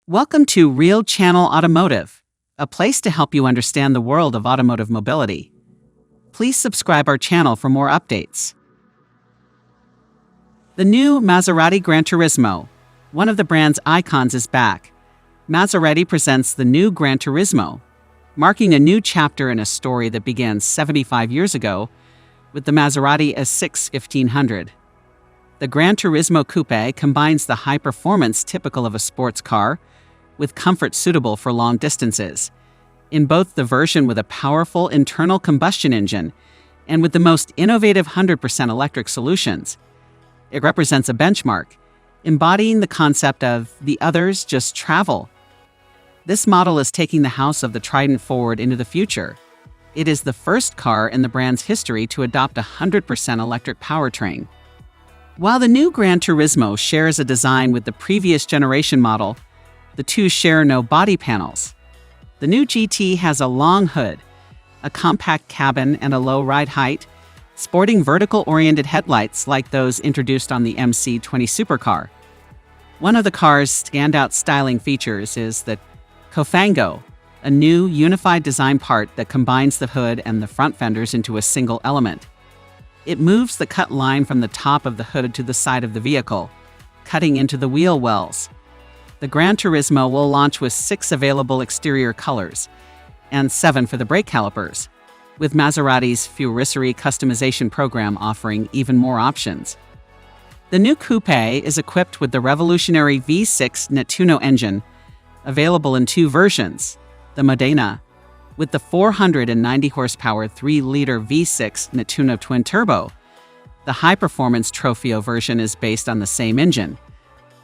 Welcome to Real Channel Automotive, a place to help you understand the world of automotive mobility. Please subscribe our channel for more updates. The new Maserati GranTurismo, one of the brand's icons, is back. Maserati presents the new GranTurismo, marking a new chapter in a story that began 75 years ago with the Maserati S6 1500. The GranTurismo Coupe combines the high performance typical of a sports car with comfort suitable for long distances, in both the version with a powerful internal combustion engine and with the most innovative 100% electric solutions. It represents a benchmark, embodying the concept of the others just travel. This model is taking the house of the Trident forward into the future. It is the first car in the brand's history to adopt a 100% electric powertrain. While the new GranTurismo shares a design with the previous generation model, the two share no body panels. The new GT has a long hood, a compact cabin, and a low ride height, sporting vertical-oriented headlights like those introduced on the MC20 supercar. One of the car's standout styling features is the Cofango, a new unified design part that combines the hood and the front fenders into a single element. It moves the cut line from the top of the hood to the side of the vehicle, cutting into the wheel wells. The GranTurismo will launch with 6 available exterior colors and 7 for the brake calipers, with Maserati's Fuoriserie customization program offering even more options. The new coupe is equipped with the revolutionary V6 Nettuno engine, available in 2 versions: the Modena, with the 490 horsepower 3-liter V6 Nettuno twin-turbo. The high-performance Trofeo version is based on the same engine,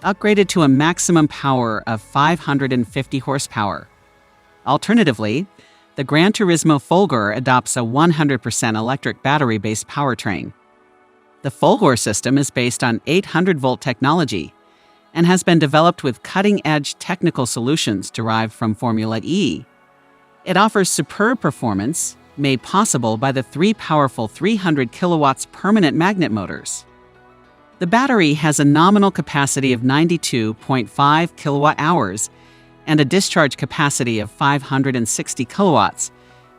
upgraded to a maximum power of 550 horsepower. Alternatively, the GranTurismo Folgore adopts a 100% electric battery-based powertrain. The Folgore system is based on 800-volt technology and has been developed with cutting-edge technical solutions derived from Formula E. It offers superb performance, made possible by the 3 powerful 300 kilowatts permanent magnet motors. The battery has a nominal capacity of 92.5 kilowatt-hours and a discharge capacity of 560 kilowatts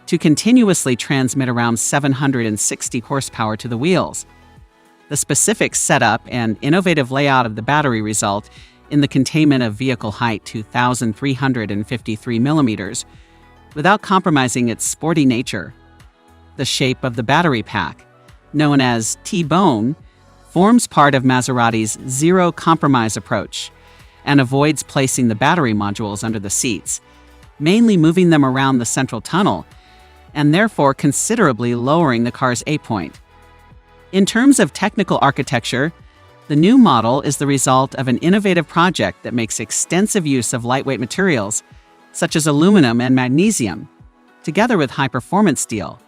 to continuously transmit around 760 horsepower to the wheels. The specific setup and innovative layout of the battery result in the containment of vehicle height to 1,353 millimeters, without compromising its sporty nature. The shape of the battery pack, known as T-bone, forms part of Maserati's zero-compromise approach and avoids placing the battery modules under the seats, mainly moving them around the central tunnel and therefore considerably lowering the car's A-point. In terms of technical architecture, the new model is the result of an innovative project that makes extensive use of lightweight materials such as aluminum and magnesium, together with high-performance steel.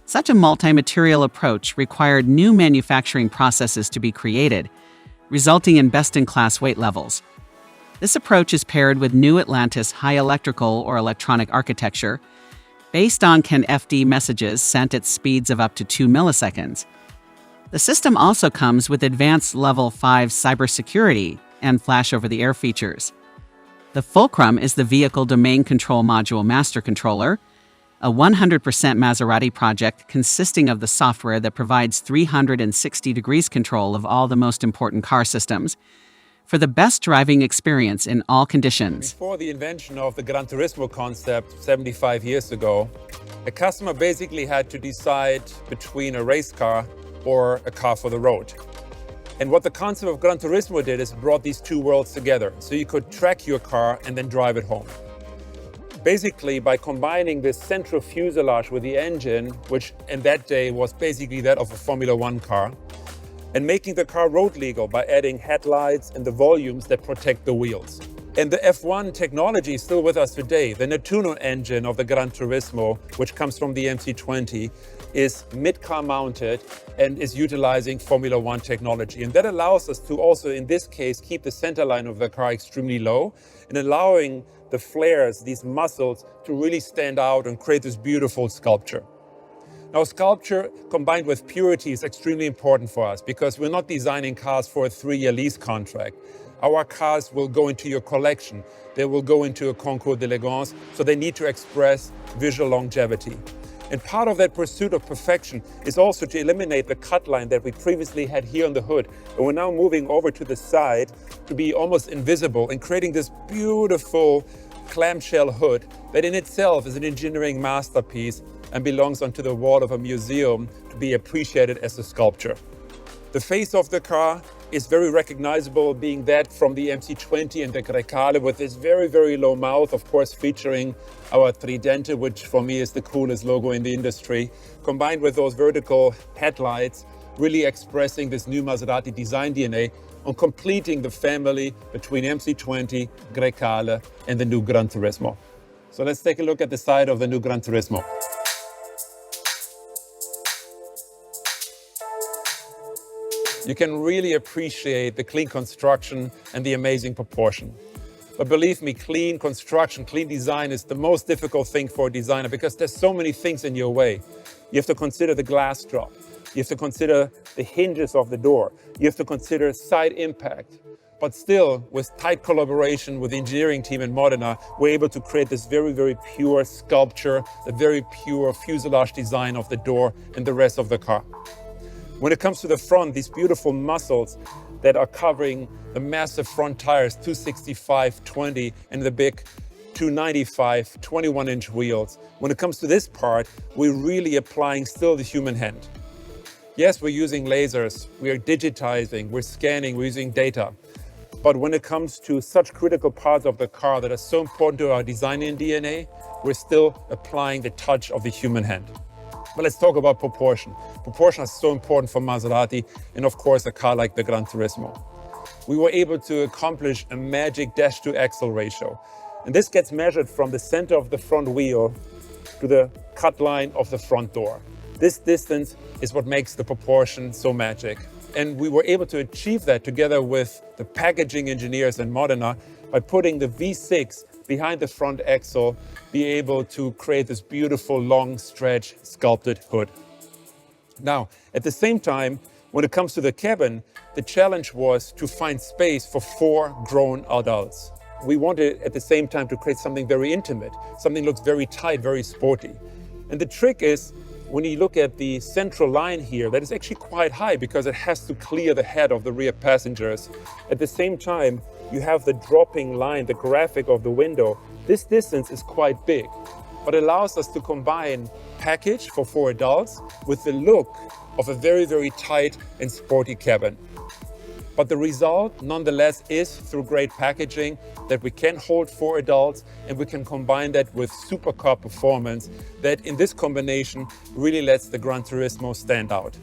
Such a multi-material approach required new manufacturing processes to be created, resulting in best-in-class weight levels. This approach is paired with new Atlantis high electrical or electronic architecture, based on CAN-FD messages sent at speeds of up to 2 milliseconds. The system also comes with advanced Level 5 cybersecurity and flash-over-the-air features. The Fulcrum is the Vehicle Domain Control Module Master Controller, a 100% Maserati project consisting of the software that provides 360 degrees control of all the most important car systems for the best driving experience in all conditions. Before the invention of the GranTurismo concept 75 years ago, a customer basically had to decide between a race car or a car for the road. And what the concept of GranTurismo did is brought these 2 worlds together, so you could track your car and then drive it home. Basically, by combining this central fuselage with the engine, which in that day was basically that of a Formula 1 car, and making the car road legal by adding headlights and the volumes that protect the wheels. And the F1 technology is still with us today. The Nettuno engine of the GranTurismo, which comes from the MC20, is mid-car mounted and is utilizing Formula 1 technology. And that allows us to also, in this case, keep the center line of the car extremely low and allowing the flares, these muscles, to really stand out and create this beautiful sculpture. Now, sculpture combined with purity is extremely important for us because we're not designing cars for a 3-year lease contract. Our cars will go into your collection. They will go into a concours d'elegance, so they need to express visual longevity. And part of that pursuit of perfection is also to eliminate the cut line that we previously had here on the hood. And we're now moving over to the side to be almost invisible and creating this beautiful clamshell hood that in itself is an engineering masterpiece and belongs onto the wall of a museum to be appreciated as a sculpture. The face of the car is very recognizable, being that from the MC20 and the Grecale, with this very, very low mouth, of course featuring our Tridente, which for me is the coolest logo in the industry, combined with those vertical headlights, really expressing this new Maserati design DNA on completing the family between MC20, Grecale, and the new Gran Turismo. So let's take a look at the side of the new Gran Turismo. You can really appreciate the clean construction and the amazing proportion. But believe me, clean construction, clean design is the most difficult thing for a designer because there's so many things in your way. You have to consider the glass drop. You have to consider the hinges of the door. You have to consider side impact. But still, with tight collaboration with the engineering team in Modena, we're able to create this very, very pure sculpture, the very pure fuselage design of the door and the rest of the car. When it comes to the front, these beautiful muscles that are covering the massive front tires, 265/20, and the big 295 21-inch wheels. When it comes to this part, we're really applying still the human hand. Yes, we're using lasers, we are digitizing, we're scanning, we're using data. But when it comes to such critical parts of the car that are so important to our design and DNA, we're still applying the touch of the human hand. But let's talk about proportion. Proportion is so important for Maserati and of course a car like the Gran Turismo. We were able to accomplish a magic dash-to-axle ratio. And this gets measured from the center of the front wheel to the cut line of the front door. This distance is what makes the proportion so magic. And we were able to achieve that together with the packaging engineers in Modena by putting the V6 behind the front axle, be able to create this beautiful long stretch sculpted hood. Now, at the same time, when it comes to the cabin, the challenge was to find space for 4 grown adults. We wanted at the same time to create something very intimate, something that looks very tight, very sporty. And the trick is, when you look at the central line here, that is actually quite high because it has to clear the head of the rear passengers. At the same time, you have the dropping line, the graphic of the window. This distance is quite big, but it allows us to combine package for 4 adults with the look of a very, very tight and sporty cabin. But the result, nonetheless, is through great packaging that we can hold 4 adults and we can combine that with supercar performance that in this combination really lets the Gran Turismo stand out.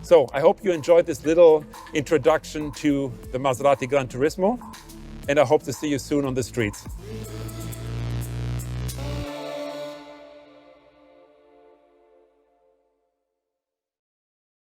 So I hope you enjoyed this little introduction to the Maserati Gran Turismo, and I hope to see you soon on the streets.